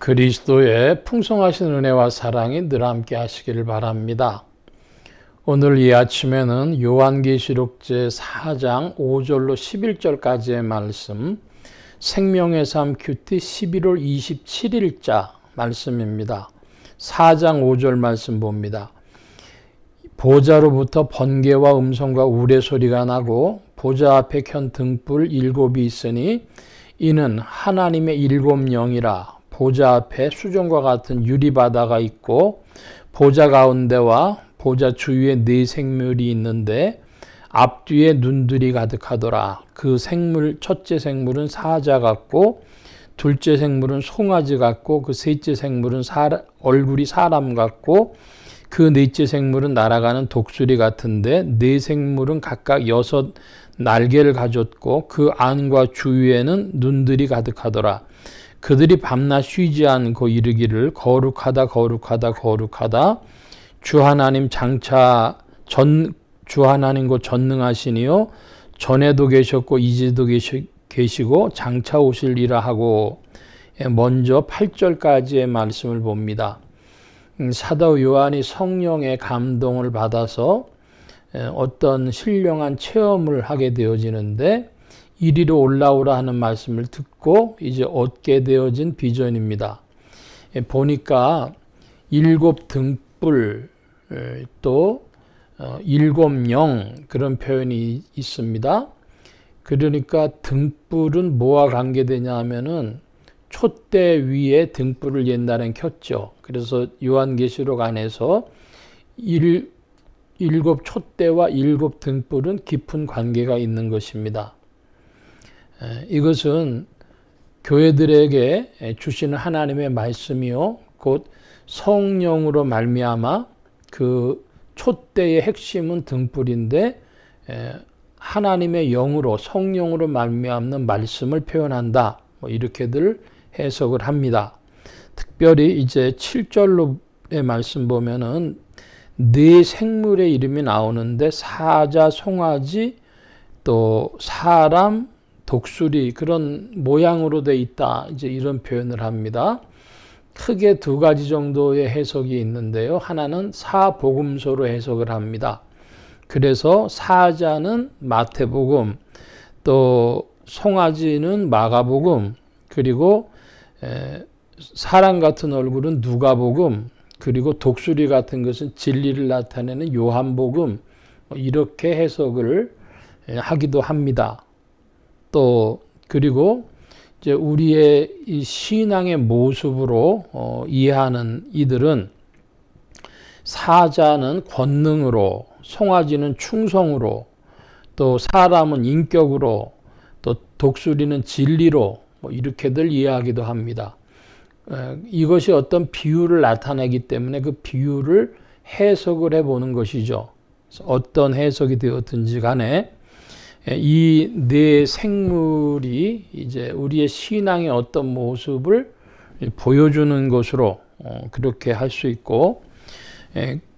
그리스도의 풍성하신 은혜와 사랑이 늘 함께 하시기를 바랍니다. 오늘 이 아침에는 요한계시록 제4장 5절로 11절까지의 말씀, 생명의 삶 큐티 11월 27일자 말씀입니다. 4장 5절 말씀 봅니다. 보좌로부터 번개와 음성과 우레소리가 나고 보좌 앞에 켠 등불 7이 있으니 이는 하나님의 7 영이라. 보좌 앞에 수정과 같은 유리바다가 있고 보좌 가운데와 보좌 주위에 4 생물이 있는데 앞뒤에 눈들이 가득하더라. 그 생물, 첫째 생물은 사자 같고 둘째 생물은 송아지 같고 그 셋째 생물은 얼굴이 사람 같고 그 넷째 생물은 날아가는 독수리 같은데 4 생물은 각각 6 날개를 가졌고 그 안과 주위에는 눈들이 가득하더라. 그들이 밤낮 쉬지 않고 이르기를 거룩하다 거룩하다 거룩하다 주 하나님 주 하나님 곧 전능하시니요 전에도 계셨고 이제도 계시고 장차 오실이라 하고. 먼저 8절까지의 말씀을 봅니다. 사도 요한이 성령의 감동을 받아서 어떤 신령한 체험을 하게 되어지는데 이리로 올라오라 하는 말씀을 듣고 이제 얻게 되어진 비전입니다. 보니까 7 등불 또 7 영 그런 표현이 있습니다. 그러니까 등불은 뭐와 관계되냐 하면은 촛대 위에 등불을 옛날엔 켰죠. 그래서 요한계시록 안에서 7 촛대와 7 등불은 깊은 관계가 있는 것입니다. 이것은 교회들에게 주시는 하나님의 말씀이요 곧 성령으로 말미암아 그 촛대의 핵심은 등불인데 하나님의 영으로 성령으로 말미암는 말씀을 표현한다. 이렇게들 해석을 합니다. 특별히 이제 7절로의 말씀 보면은 4 생물의 이름이 나오는데 사자, 송아지, 또 사람, 독수리 그런 모양으로 돼 있다. 이제 이런 표현을 합니다. 크게 2가지 정도의 해석이 있는데요. 하나는 사복음서로 해석을 합니다. 그래서 사자는 마태복음, 또 송아지는 마가복음, 그리고 사람 같은 얼굴은 누가복음, 그리고 독수리 같은 것은 진리를 나타내는 요한복음, 이렇게 해석을 하기도 합니다. 또 그리고 이제 우리의 이 신앙의 모습으로 이해하는 이들은 사자는 권능으로, 송아지는 충성으로, 또 사람은 인격으로, 또 독수리는 진리로 이렇게들 이해하기도 합니다. 이것이 어떤 비유를 나타내기 때문에 그 비유를 해석을 해보는 것이죠. 어떤 해석이 되었든지 간에 이 4 생물이 이제 우리의 신앙의 어떤 모습을 보여주는 것으로 그렇게 할 수 있고,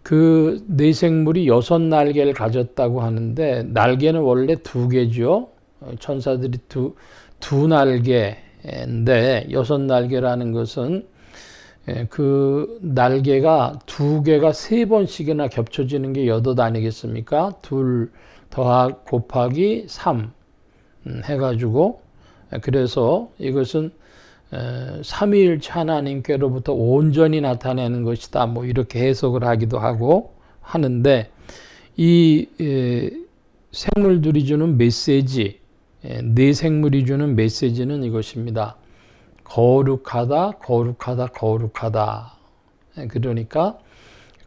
그 4 생물이 6 날개를 가졌다고 하는데 날개는 원래 2개죠. 천사들이 두 날개인데 6 날개라는 것은 그 날개가 2개가 3번씩이나 겹쳐지는 게 여덟 아니겠습니까? 2 곱하기 3 해가지고, 그래서 이것은 삼위일체 하나님께로부터 온전히 나타내는 것이다. 뭐 이렇게 해석을 하기도 하고 하는데 이 생물들이 주는 메시지, 4 생물이 주는 메시지는 이것입니다. 거룩하다, 거룩하다, 거룩하다. 그러니까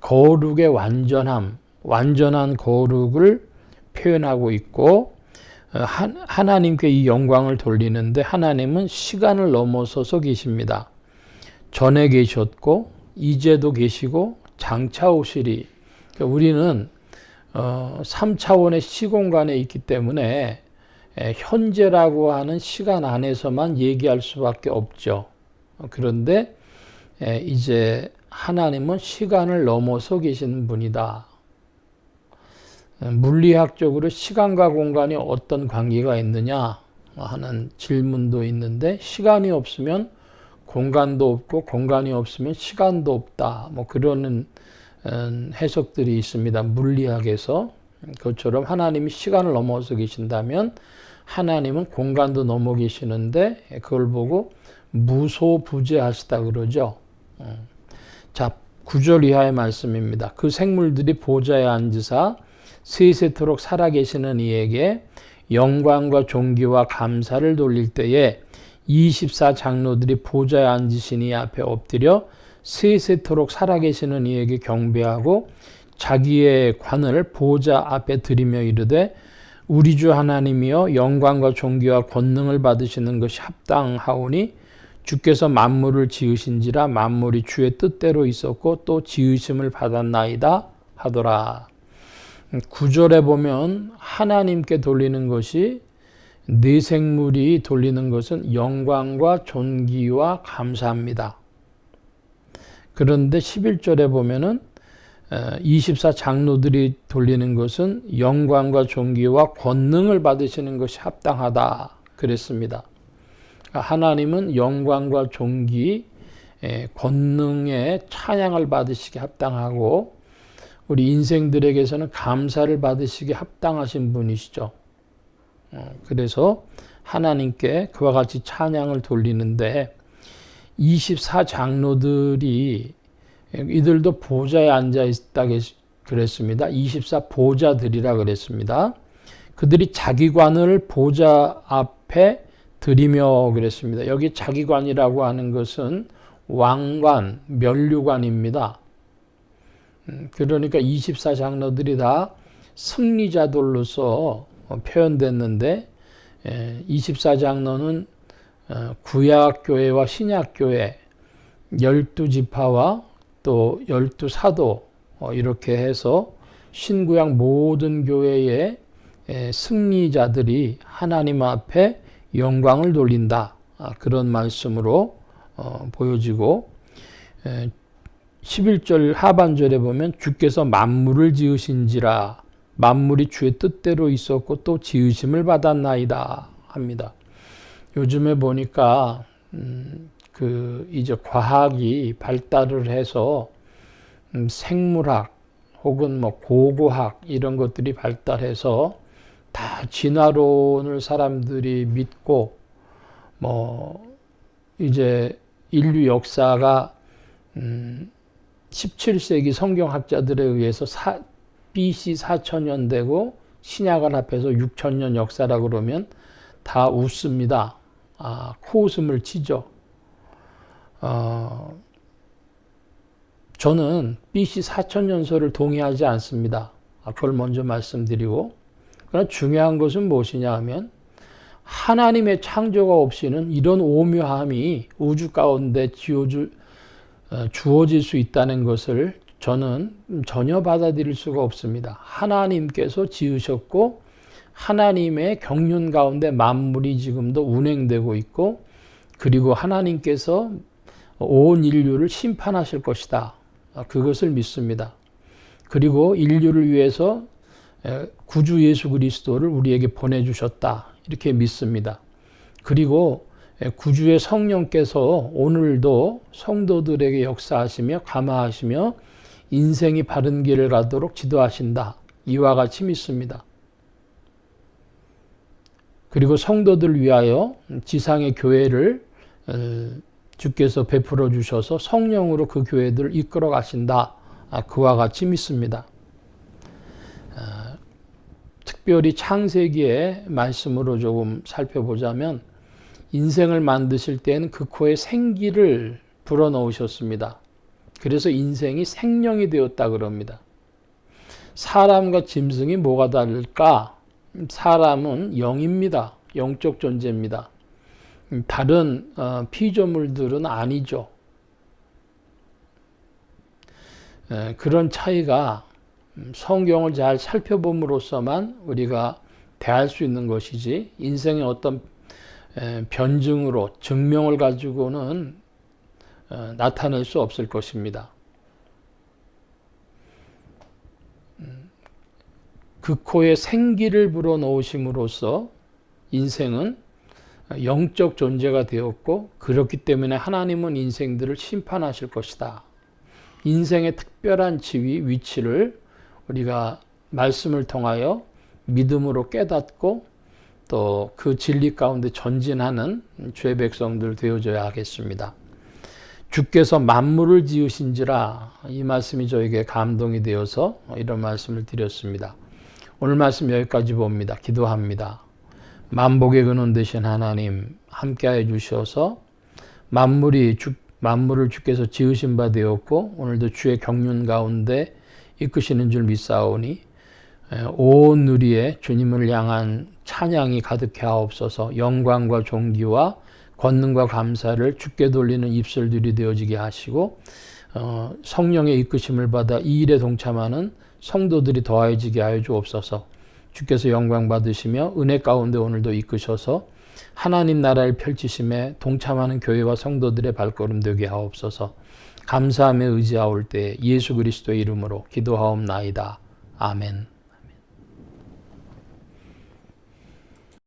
거룩의 완전함, 완전한 거룩을 표현하고 있고, 하나님께 이 영광을 돌리는데 하나님은 시간을 넘어서서 계십니다. 전에 계셨고 이제도 계시고 장차 오시리. 그러니까 우리는 3차원의 시공간에 있기 때문에 현재라고 하는 시간 안에서만 얘기할 수밖에 없죠. 그런데 이제 하나님은 시간을 넘어서 계신 분이다. 물리학적으로 시간과 공간이 어떤 관계가 있느냐 하는 질문도 있는데, 시간이 없으면 공간도 없고 공간이 없으면 시간도 없다. 뭐 그런 해석들이 있습니다. 물리학에서. 그것처럼 하나님이 시간을 넘어서 계신다면 하나님은 공간도 넘어 계시는데 그걸 보고 무소부재하시다 그러죠. 자, 9절 이하의 말씀입니다. 그 생물들이 보좌에 앉으사 세세토록 살아계시는 이에게 영광과 존귀와 감사를 돌릴 때에 24장로들이 보좌에 앉으신 이 앞에 엎드려 세세토록 살아계시는 이에게 경배하고 자기의 관을 보좌 앞에 들이며 이르되 우리 주 하나님이여 영광과 존귀와 권능을 받으시는 것이 합당하오니 주께서 만물을 지으신지라 만물이 주의 뜻대로 있었고 또 지으심을 받았나이다 하더라. 9절에 보면 하나님께 돌리는 것이 네 생물이 돌리는 것은 영광과 존귀와 감사합니다. 그런데 11절에 보면은 24장로들이 돌리는 것은 영광과 존귀와 권능을 받으시는 것이 합당하다 그랬습니다. 하나님은 영광과 존귀, 권능의 찬양을 받으시기 합당하고 우리 인생들에게서는 감사를 받으시기 합당하신 분이시죠. 그래서 하나님께 그와 같이 찬양을 돌리는데 24장로들이 이들도 보좌에 앉아 있다 그랬습니다. 24보좌들이라 그랬습니다. 그들이 자기관을 보좌 앞에 드리며 그랬습니다. 여기 자기관이라고 하는 것은 왕관, 면류관입니다. 그러니까 24장로들이 다 승리자들로서 표현됐는데 24장로는 구약교회와 신약교회 12지파와 또 12사도 이렇게 해서 신구약 모든 교회의 승리자들이 하나님 앞에 영광을 돌린다. 그런 말씀으로 보여지고 11절 하반절에 보면 주께서 만물을 지으신지라 만물이 주의 뜻대로 있었고 또 지으심을 받았나이다 합니다. 요즘에 보니까 이제 과학이 발달을 해서 생물학 혹은 뭐 고고학 이런 것들이 발달해서 다 진화론을 사람들이 믿고 뭐 이제 인류 역사가 17세기 성경학자들에 의해서 BC 4000년 되고 신약을 합해서 6000년 역사라고 그러면 다 웃습니다. 코웃음을 치죠. 저는 BC 4000년설을 동의하지 않습니다. 그걸 먼저 말씀드리고, 그러나 중요한 것은 무엇이냐 하면 하나님의 창조가 없이는 이런 오묘함이 우주 가운데 주어질 수 있다는 것을 저는 전혀 받아들일 수가 없습니다. 하나님께서 지으셨고 하나님의 경륜 가운데 만물이 지금도 운행되고 있고, 그리고 하나님께서 온 인류를 심판하실 것이다. 그것을 믿습니다. 그리고 인류를 위해서 구주 예수 그리스도를 우리에게 보내주셨다. 이렇게 믿습니다. 그리고 구주의 성령께서 오늘도 성도들에게 역사하시며 감화하시며 인생이 바른 길을 가도록 지도하신다. 이와 같이 믿습니다. 그리고 성도들 위하여 지상의 교회를 주께서 베풀어 주셔서 성령으로 그 교회들을 이끌어 가신다. 그와 같이 믿습니다. 특별히 창세기의 말씀으로 조금 살펴보자면 인생을 만드실 때는 그 코에 생기를 불어넣으셨습니다. 그래서 인생이 생명이 되었다 그럽니다. 사람과 짐승이 뭐가 다를까? 사람은 영입니다. 영적 존재입니다. 다른 피조물들은 아니죠. 그런 차이가 성경을 잘 살펴봄으로써만 우리가 대할 수 있는 것이지, 인생의 어떤 변증으로 증명을 가지고는 나타낼 수 없을 것입니다. 그 코에 생기를 불어넣으심으로써 인생은 영적 존재가 되었고 그렇기 때문에 하나님은 인생들을 심판하실 것이다. 인생의 특별한 지위, 위치를 우리가 말씀을 통하여 믿음으로 깨닫고 또 그 진리 가운데 전진하는 주의 백성들 되어져야 하겠습니다. 주께서 만물을 지으신지라, 이 말씀이 저에게 감동이 되어서 이런 말씀을 드렸습니다. 오늘 말씀 여기까지 봅니다. 기도합니다. 만복의 근원 되신 하나님 함께하여 주셔서 만물을 주께서 지으신 바 되었고 오늘도 주의 경륜 가운데 이끄시는 줄 믿사오니 온 누리에 주님을 향한 찬양이 가득해 하옵소서. 영광과 존귀와 권능과 감사를 주께 돌리는 입술들이 되어지게 하시고 성령의 이끄심을 받아 이 일에 동참하는 성도들이 더해지게 하여 주옵소서. 주께서 영광 받으시며 은혜 가운데 오늘도 이끄셔서 하나님 나라를 펼치심에 동참하는 교회와 성도들의 발걸음 되게 하옵소서. 감사하며 의지하올 때 예수 그리스도의 이름으로 기도하옵나이다. 아멘.